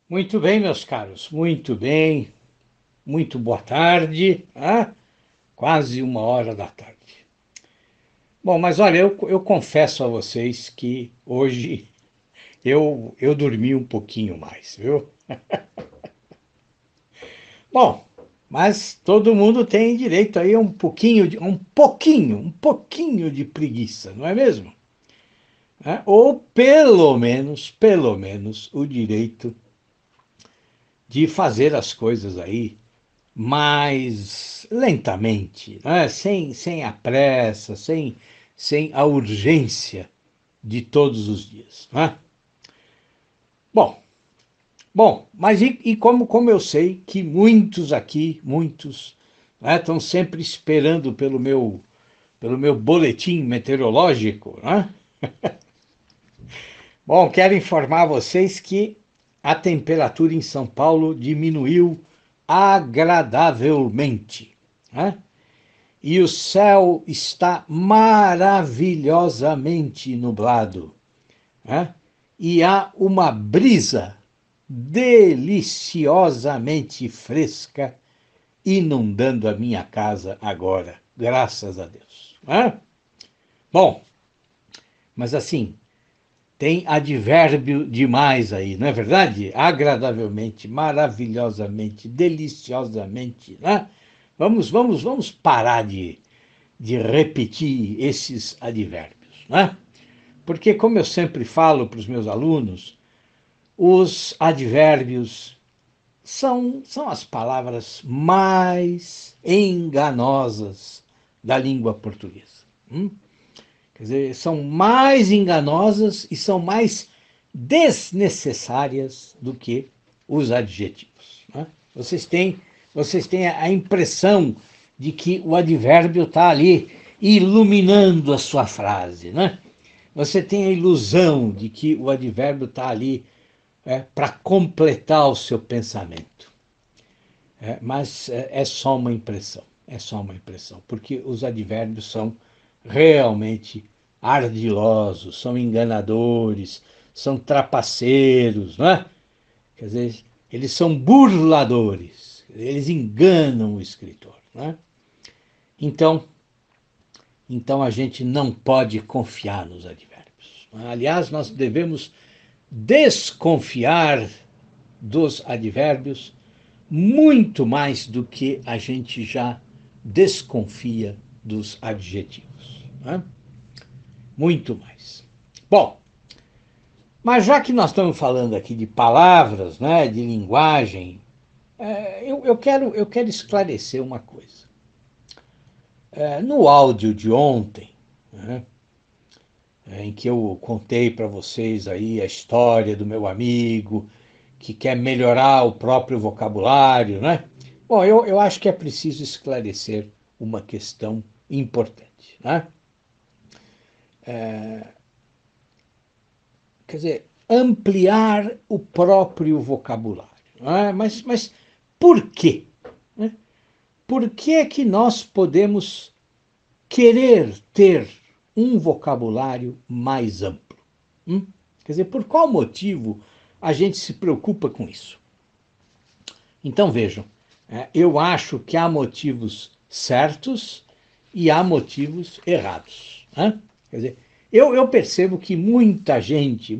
Muito bem, meus caros, muito bem, muito boa tarde, quase 1 hora da tarde. Bom, mas olha, eu confesso a vocês que hoje eu dormi um pouquinho mais, viu? Bom, mas todo mundo tem direito aí a um pouquinho de preguiça, não é mesmo? Ou pelo menos o direito de fazer as coisas aí mais lentamente, né? Sem a pressa, sem a urgência de todos os dias. Né? Bom, mas e como eu sei que muitos aqui, né, estão sempre esperando pelo meu boletim meteorológico, né? Bom, quero informar vocês que a temperatura em São Paulo diminuiu agradavelmente, né? E o céu está maravilhosamente nublado, né? E há uma brisa deliciosamente fresca inundando a minha casa agora, graças a Deus, né? Bom, mas assim, tem advérbio demais aí, não é verdade? Agradavelmente, maravilhosamente, deliciosamente, né? Vamos parar de repetir esses advérbios, né? Porque, como eu sempre falo para os meus alunos, os advérbios são as palavras mais enganosas da língua portuguesa. Quer dizer, são mais enganosas e são mais desnecessárias do que os adjetivos. Né? Vocês têm a impressão de que o advérbio está ali iluminando a sua frase. Né? Você tem a ilusão de que o advérbio está ali para completar o seu pensamento. Mas é só uma impressão. É só uma impressão, porque os advérbios são realmente ardilosos, são enganadores, são trapaceiros, não é? Quer dizer, eles são burladores, eles enganam o escritor, não é? Então a gente não pode confiar nos advérbios. Aliás, nós devemos desconfiar dos advérbios muito mais do que a gente já desconfia dos adjetivos. Né? Muito mais. Bom, mas já que nós estamos falando aqui de palavras, né, de linguagem, eu quero esclarecer uma coisa. No áudio de ontem, né, em que eu contei para vocês aí a história do meu amigo que quer melhorar o próprio vocabulário, né? Bom, eu acho que é preciso esclarecer uma questão importante, né? Quer dizer, ampliar o próprio vocabulário. Né? Mas por quê? Né? Por que é que nós podemos querer ter um vocabulário mais amplo? Quer dizer, por qual motivo a gente se preocupa com isso? Então vejam, eu acho que há motivos certos e há motivos errados. Né? Quer dizer, eu percebo que muita gente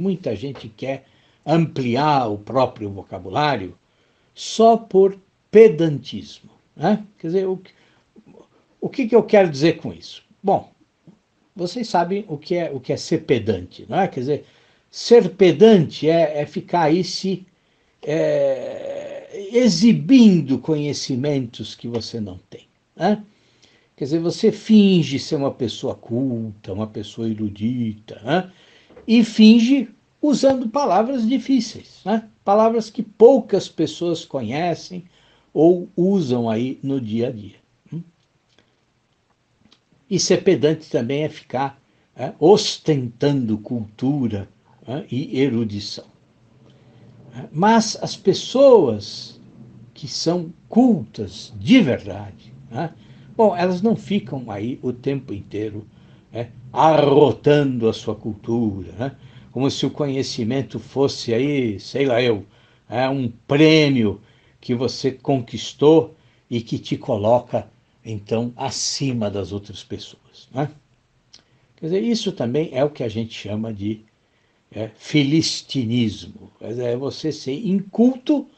quer ampliar o próprio vocabulário só por pedantismo. Né? Quer dizer, o que eu quero dizer com isso? Bom, vocês sabem o que é ser pedante, não é? Quer dizer, ser pedante é ficar aí se exibindo conhecimentos que você não tem. Né? Quer dizer, você finge ser uma pessoa culta, uma pessoa erudita, né? E finge usando palavras difíceis, né? Palavras que poucas pessoas conhecem ou usam aí no dia a dia. E ser pedante também é ficar ostentando cultura e erudição. Mas as pessoas que são cultas de verdade, né? Bom, elas não ficam aí o tempo inteiro, né, arrotando a sua cultura, né? Como se o conhecimento fosse aí, sei lá eu, um prêmio que você conquistou e que te coloca, então, acima das outras pessoas, né? Quer dizer, isso também é o que a gente chama de filistinismo. Quer dizer, é você ser inculto,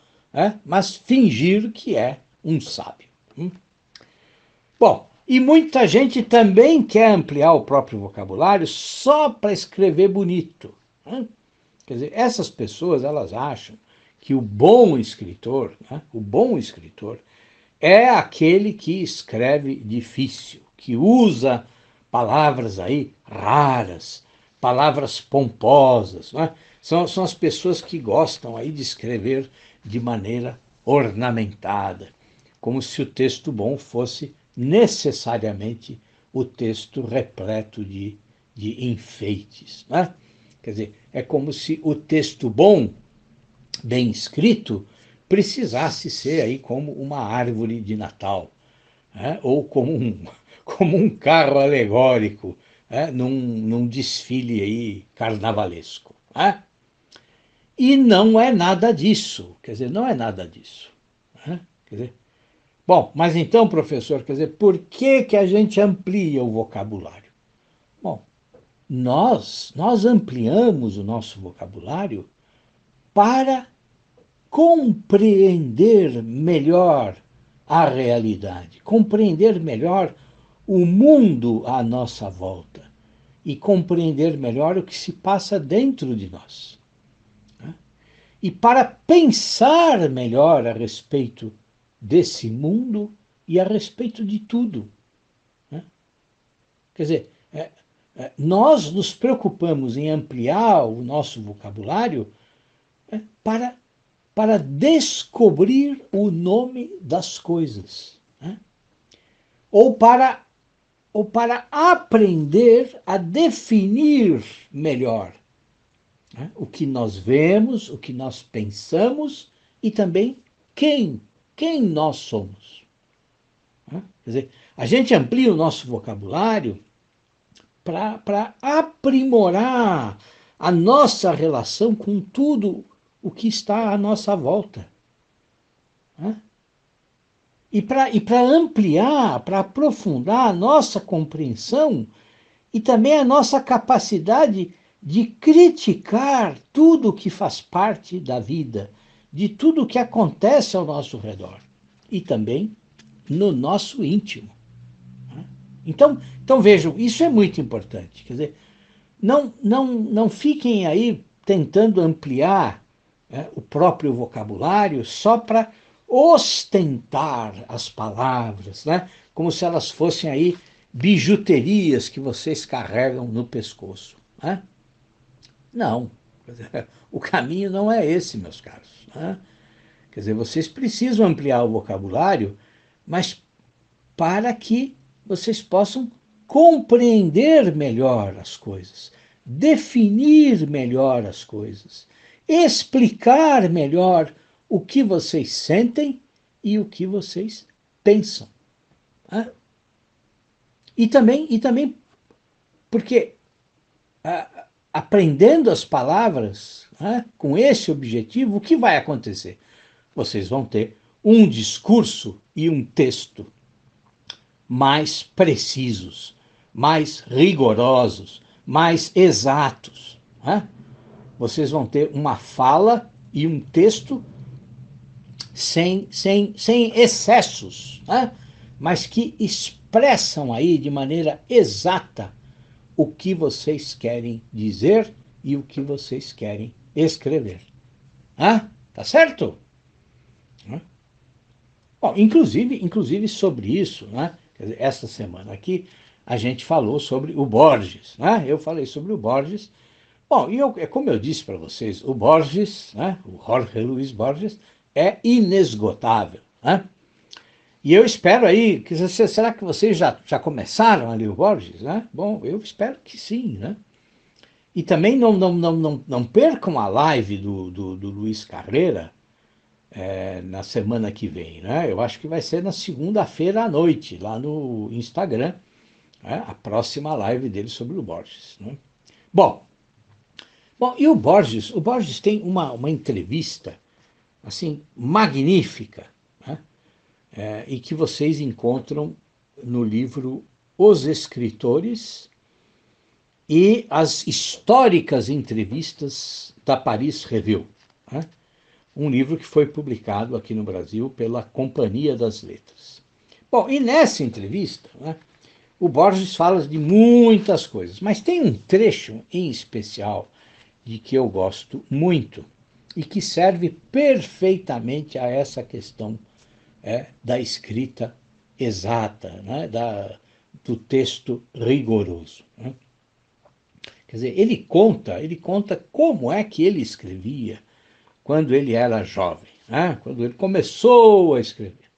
mas fingir que é um sábio. Bom, e muita gente também quer ampliar o próprio vocabulário só para escrever bonito, né? Quer dizer, essas pessoas, elas acham que o bom escritor é aquele que escreve difícil, que usa palavras aí raras, palavras pomposas, né? São as pessoas que gostam aí de escrever de maneira ornamentada, como se o texto bom fosse necessariamente o texto repleto de enfeites, né? Quer dizer, é como se o texto bom, bem escrito, precisasse ser aí como uma árvore de Natal, ou como um carro alegórico, num desfile aí carnavalesco, né? E não é nada disso, quer dizer, não é nada disso, né? Quer dizer, bom, mas então, professor, quer dizer, por que que a gente amplia o vocabulário? Bom, nós ampliamos o nosso vocabulário para compreender melhor a realidade, compreender melhor o mundo à nossa volta e compreender melhor o que se passa dentro de nós. E para pensar melhor a respeito desse mundo e a respeito de tudo. Quer dizer, nós nos preocupamos em ampliar o nosso vocabulário para descobrir o nome das coisas, né? ou, para, ou para aprender a definir melhor, né, o que nós vemos, o que nós pensamos e também quem nós somos, né? Quer dizer, a gente amplia o nosso vocabulário para aprimorar a nossa relação com tudo o que está à nossa volta, né? E para ampliar, para aprofundar a nossa compreensão e também a nossa capacidade de criticar tudo que faz parte da vida, de tudo que acontece ao nosso redor e também no nosso íntimo. Então vejam, isso é muito importante. Quer dizer, não fiquem aí tentando ampliar o próprio vocabulário só para ostentar as palavras, né? Como se elas fossem aí bijuterias que vocês carregam no pescoço, né? Não, o caminho não é esse, meus caros, né? Quer dizer, vocês precisam ampliar o vocabulário, mas para que vocês possam compreender melhor as coisas, definir melhor as coisas, explicar melhor o que vocês sentem e o que vocês pensam. Né? E também porque aprendendo as palavras, né, com esse objetivo, o que vai acontecer? Vocês vão ter um discurso e um texto mais precisos, mais rigorosos, mais exatos, né? Vocês vão ter uma fala e um texto sem excessos, né? Mas que expressam aí de maneira exata o que vocês querem dizer e o que vocês querem escrever. Tá certo? Bom, inclusive sobre isso, né? Quer dizer, essa semana aqui a gente falou sobre o Borges, né? Eu falei sobre o Borges. Bom, como eu disse para vocês, o Borges, né? O Jorge Luis Borges, é inesgotável, né? E eu espero aí, será que vocês já começaram a ler o Borges, né? Bom, eu espero que sim, né? E também não percam a live do Luiz Carreira, na semana que vem, né? Eu acho que vai ser na segunda-feira à noite, lá no Instagram, né? A próxima live dele sobre o Borges, né? Bom, e o Borges tem uma entrevista, assim, magnífica, né? E que vocês encontram no livro Os Escritores e as históricas entrevistas da Paris Review, né? Um livro que foi publicado aqui no Brasil pela Companhia das Letras. Bom, e nessa entrevista, né, o Borges fala de muitas coisas, mas tem um trecho em especial de que eu gosto muito e que serve perfeitamente a essa questão da escrita exata, né, do texto rigoroso, né? Quer dizer, ele conta como é que ele escrevia quando ele era jovem, né? Quando ele começou a escrever.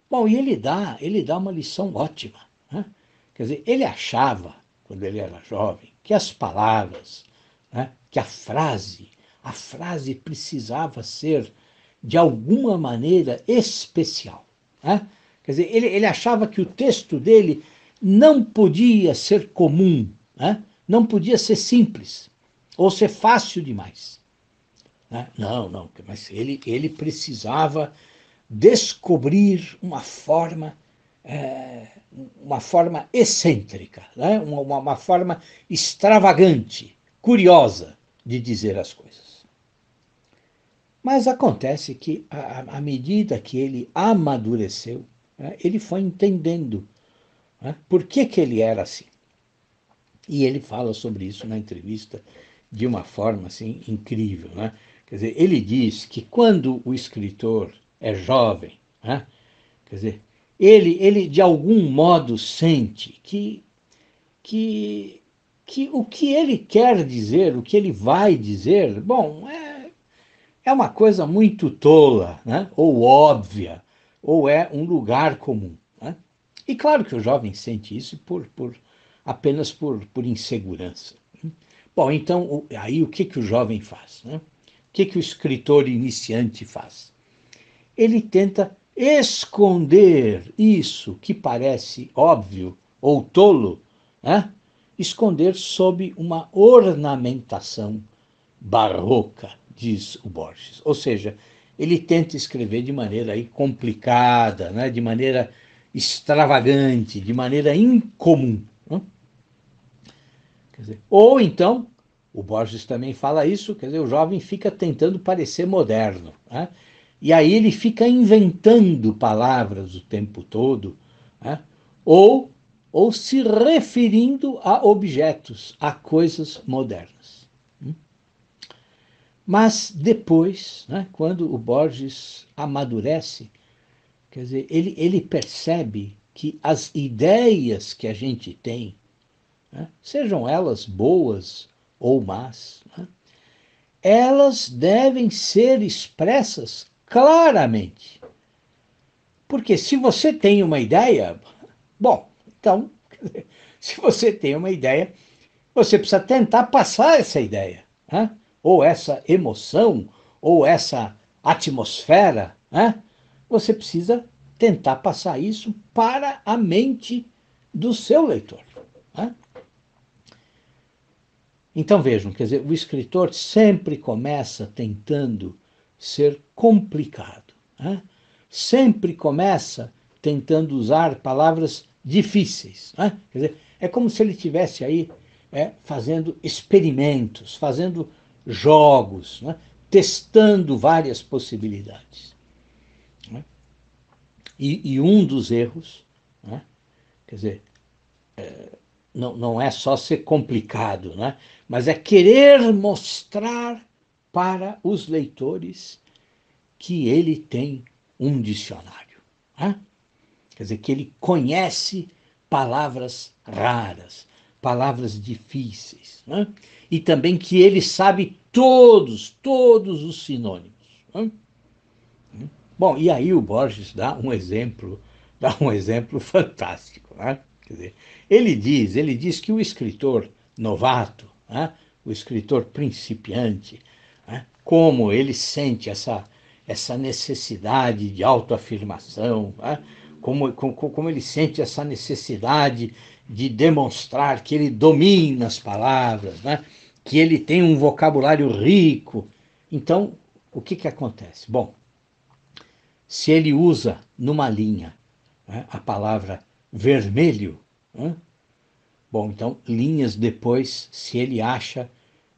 Bom, e ele dá uma lição ótima, né? Quer dizer, ele achava, quando ele era jovem, que as palavras, né, que a frase precisava ser, de alguma maneira, especial, né? Quer dizer, ele achava que o texto dele não podia ser comum, né? Não podia ser simples, ou ser fácil demais, né? Não, mas ele precisava descobrir uma forma excêntrica, né? Uma forma extravagante, curiosa de dizer as coisas. Mas acontece que, à medida que ele amadureceu, né, ele foi entendendo, né, por que ele era assim. E ele fala sobre isso na entrevista de uma forma assim incrível, né? Quer dizer, ele diz que quando o escritor é jovem, né, quer dizer, ele de algum modo sente que, que o que ele quer dizer, o que ele vai dizer, bom, é uma coisa muito tola, né? Ou óbvia, ou é um lugar comum, né? E claro que o jovem sente isso apenas por insegurança. Bom, então, aí o que o jovem faz, né? O que o escritor iniciante faz? Ele tenta esconder isso que parece óbvio ou tolo, né? Esconder sob uma ornamentação barroca, diz o Borges. Ou seja, ele tenta escrever de maneira aí complicada, né? De maneira extravagante, de maneira incomum, né? Quer dizer, ou então, o Borges também fala isso, quer dizer, o jovem fica tentando parecer moderno, né? E aí ele fica inventando palavras o tempo todo, né? ou, ou se referindo a objetos, a coisas modernas. Mas depois, né, quando o Borges amadurece, quer dizer, ele percebe que as ideias que a gente tem, né, sejam elas boas ou más, né, elas devem ser expressas claramente. Porque se você tem uma ideia, bom, então, se você tem uma ideia, você precisa tentar passar essa ideia, né? Ou essa emoção, ou essa atmosfera, né? Você precisa tentar passar isso para a mente do seu leitor, né? Então vejam, quer dizer, o escritor sempre começa tentando ser complicado, né? Sempre começa tentando usar palavras difíceis, né? Quer dizer, é como se ele estivesse aí fazendo experimentos, fazendo jogos, né? Testando várias possibilidades, né? E um dos erros, né? Quer dizer, não é só ser complicado, né? Mas é querer mostrar para os leitores que ele tem um dicionário, né? Quer dizer, que ele conhece palavras raras, palavras difíceis, né? E também que ele sabe todos os sinônimos, né? Bom, e aí o Borges dá um exemplo fantástico, né? Quer dizer, ele diz que o escritor novato, né, o escritor principiante, né, como ele sente essa necessidade de autoafirmação, né? Como ele sente essa necessidade de demonstrar que ele domina as palavras, né? Que ele tem um vocabulário rico. Então, o que acontece? Bom, se ele usa numa linha, né, a palavra vermelho, né? Bom, então, linhas depois, se ele acha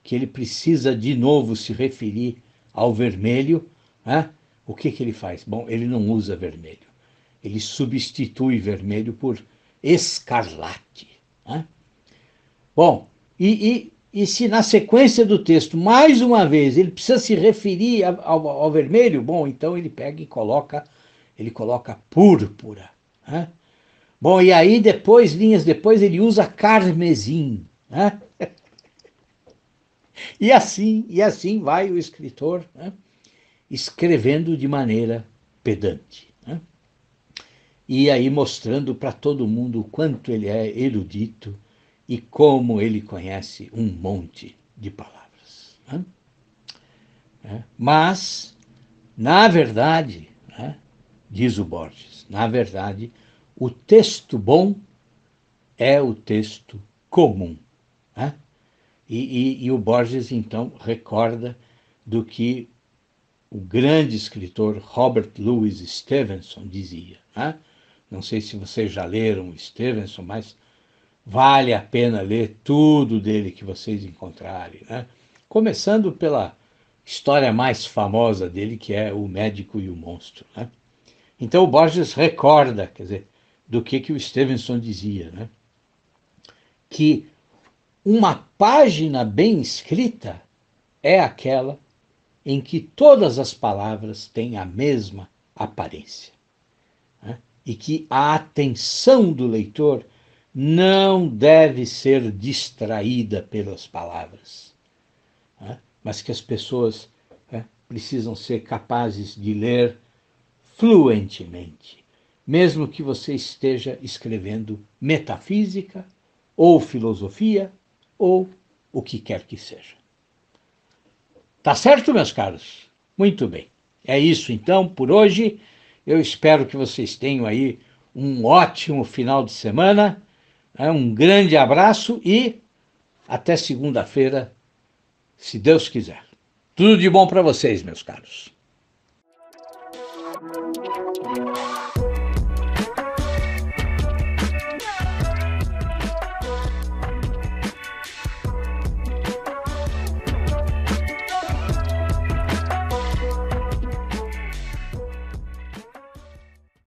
que ele precisa de novo se referir ao vermelho, né, o que ele faz? Bom, ele não usa vermelho. Ele substitui vermelho por escarlate. Né? Bom, e se na sequência do texto, mais uma vez, ele precisa se referir ao vermelho, bom, então ele pega e ele coloca púrpura. Né? Bom, e aí depois, linhas depois, ele usa carmesim. Né? E assim vai o escritor, né? Escrevendo de maneira pedante. Né? E aí mostrando para todo mundo o quanto ele é erudito e como ele conhece um monte de palavras. Né? Mas, na verdade, né, diz o Borges, na verdade, o texto bom é o texto comum. Né? E o Borges, então, recorda do que o grande escritor Robert Louis Stevenson dizia. Né? Não sei se vocês já leram Stevenson, mas vale a pena ler tudo dele que vocês encontrarem. Né? Começando pela história mais famosa dele, que é O Médico e o Monstro. Né? Então o Borges recorda, quer dizer, do que o Stevenson dizia, né? Que uma página bem escrita é aquela em que todas as palavras têm a mesma aparência. Né? E que a atenção do leitor não deve ser distraída pelas palavras, né? Mas que as pessoas, né, precisam ser capazes de ler fluentemente, mesmo que você esteja escrevendo metafísica, ou filosofia, ou o que quer que seja. Tá certo, meus caros? Muito bem. É isso então por hoje. Eu espero que vocês tenham aí um ótimo final de semana. Um grande abraço e até segunda-feira, se Deus quiser. Tudo de bom para vocês, meus caros.